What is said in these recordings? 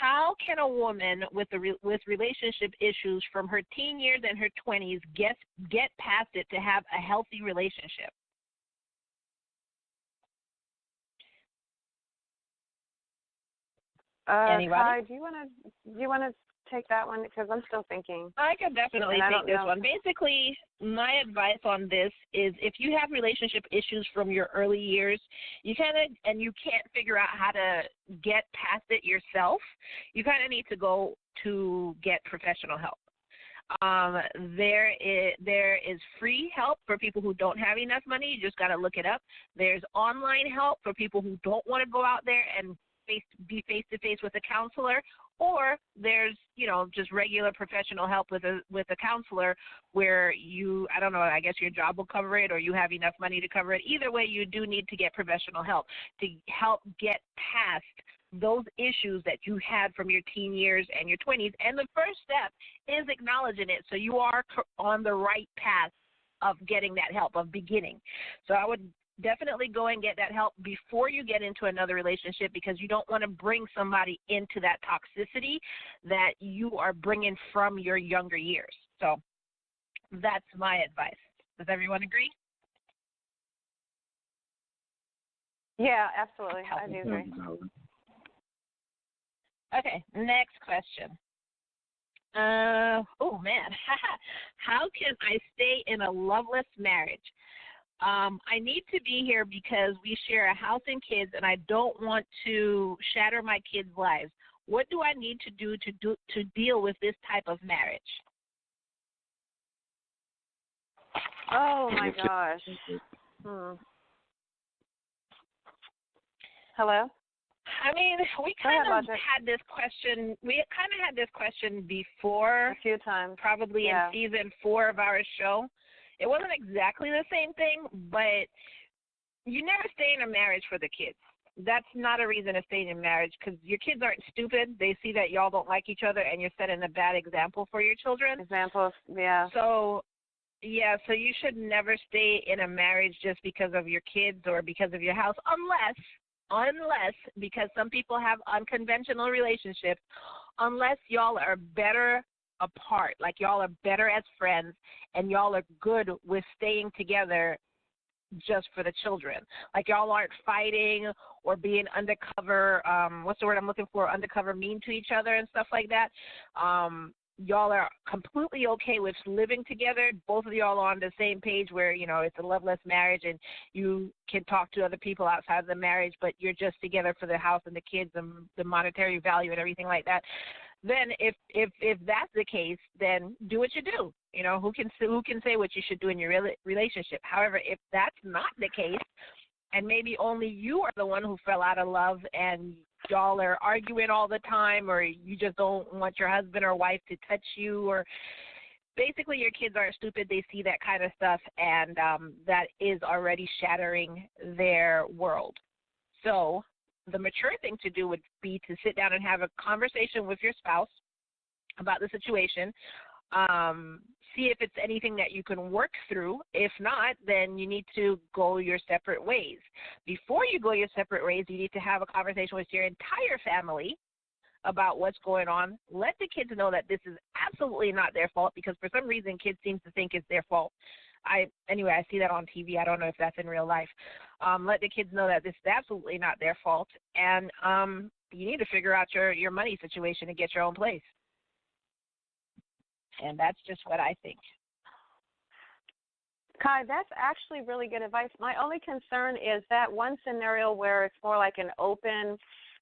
how can a woman with relationship issues from her teen years and her 20s get past it to have a healthy relationship? Anybody? Kai, do you want to take that one, because I'm still thinking. I could definitely take this one. Basically, my advice on this is if you have relationship issues from your early years, you can't figure out how to get past it yourself, you kind of need to go to get professional help. There is free help for people who don't have enough money. You just got to look it up. There's online help for people who don't want to go out there and be face-to-face with a counselor, or there's, just regular professional help with a counselor where I don't know, I guess your job will cover it or you have enough money to cover it. Either way, you do need to get professional help to help get past those issues that you had from your teen years and your 20s. And the first step is acknowledging it, so you are on the right path of getting that help, of beginning. So I would definitely go and get that help before you get into another relationship, because you don't want to bring somebody into that toxicity that you are bringing from your younger years. So that's my advice. Does everyone agree? Yeah, absolutely. I do agree. Okay, next question. Oh, man. How can I stay in a loveless marriage? I need to be here because we share a house and kids, and I don't want to shatter my kids' lives. What do I need to do to deal with this type of marriage? Oh, my gosh. Hello? I mean, we kind of had this question. We kind of had this question before. A few times. Probably in season 4 of our show. It wasn't exactly the same thing, but you never stay in a marriage for the kids. That's not a reason to stay in a marriage, because your kids aren't stupid. They see that y'all don't like each other, and you're setting a bad example for your children. Examples, yeah. So you should never stay in a marriage just because of your kids or because of your house, unless, because some people have unconventional relationships, unless y'all are better apart, like y'all are better as friends and y'all are good with staying together just for the children. Like y'all aren't fighting or being undercover, what's the word I'm looking for, undercover mean to each other and stuff like that. Y'all are completely okay with living together. Both of y'all are on the same page where, it's a loveless marriage and you can talk to other people outside of the marriage, but you're just together for the house and the kids and the monetary value and everything like that. Then if that's the case, then do what you do. Who can say what you should do in your relationship? However, if that's not the case, and maybe only you are the one who fell out of love and y'all are arguing all the time, or you just don't want your husband or wife to touch you, or basically your kids aren't stupid. They see that kind of stuff, and that is already shattering their world. So the mature thing to do would be to sit down and have a conversation with your spouse about the situation. See if it's anything that you can work through. If not, then you need to go your separate ways. Before you go your separate ways, you need to have a conversation with your entire family about what's going on. Let the kids know that this is absolutely not their fault, because for some reason kids seem to think it's their fault. I see that on TV. I don't know if that's in real life. Let the kids know that this is absolutely not their fault, and you need to figure out your money situation and get your own place. And that's just what I think. Kai, that's actually really good advice. My only concern is that one scenario where it's more like an open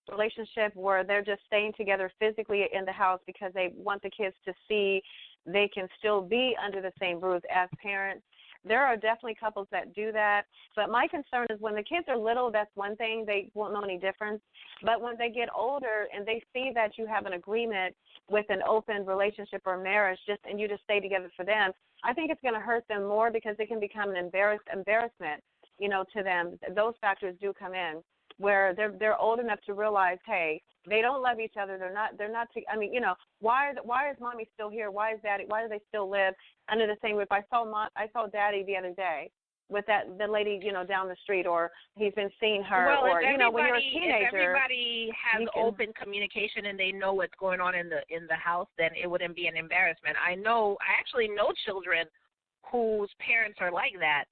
relationship where they're just staying together physically in the house because they want the kids to see they can still be under the same roof as parents. There are definitely couples that do that. But my concern is when the kids are little, that's one thing. They won't know any difference. But when they get older and they see that you have an agreement with an open relationship or marriage and you just stay together for them, I think it's going to hurt them more, because it can become an embarrassment, to them. Those factors do come in where they're old enough to realize, hey, they don't love each other. Why is mommy still here? Why is daddy? Why do they still live under the same roof? I saw daddy the other day, with the lady, down the street, or he's been seeing her, well, or when you're a teenager. If everybody has open communication and they know what's going on in the house, then it wouldn't be an embarrassment. I actually know children whose parents are like that,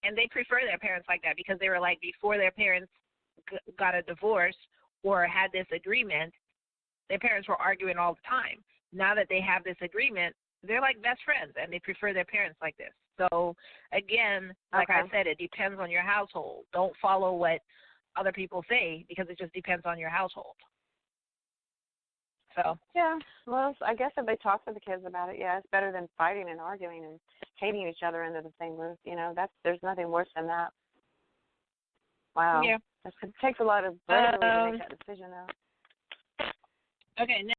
and they prefer their parents like that because they were like, before their parents got a divorce or had this agreement, their parents were arguing all the time. Now that they have this agreement, they're like best friends, and they prefer their parents like this. So, again, like I said, it depends on your household. Don't follow what other people say because it just depends on your household. So. Yeah, well, I guess if they talk to the kids about it, yeah, it's better than fighting and arguing and hating each other under the same roof. There's nothing worse than that. Wow. Yeah. It takes a lot of bravery to make that decision, though. Okay.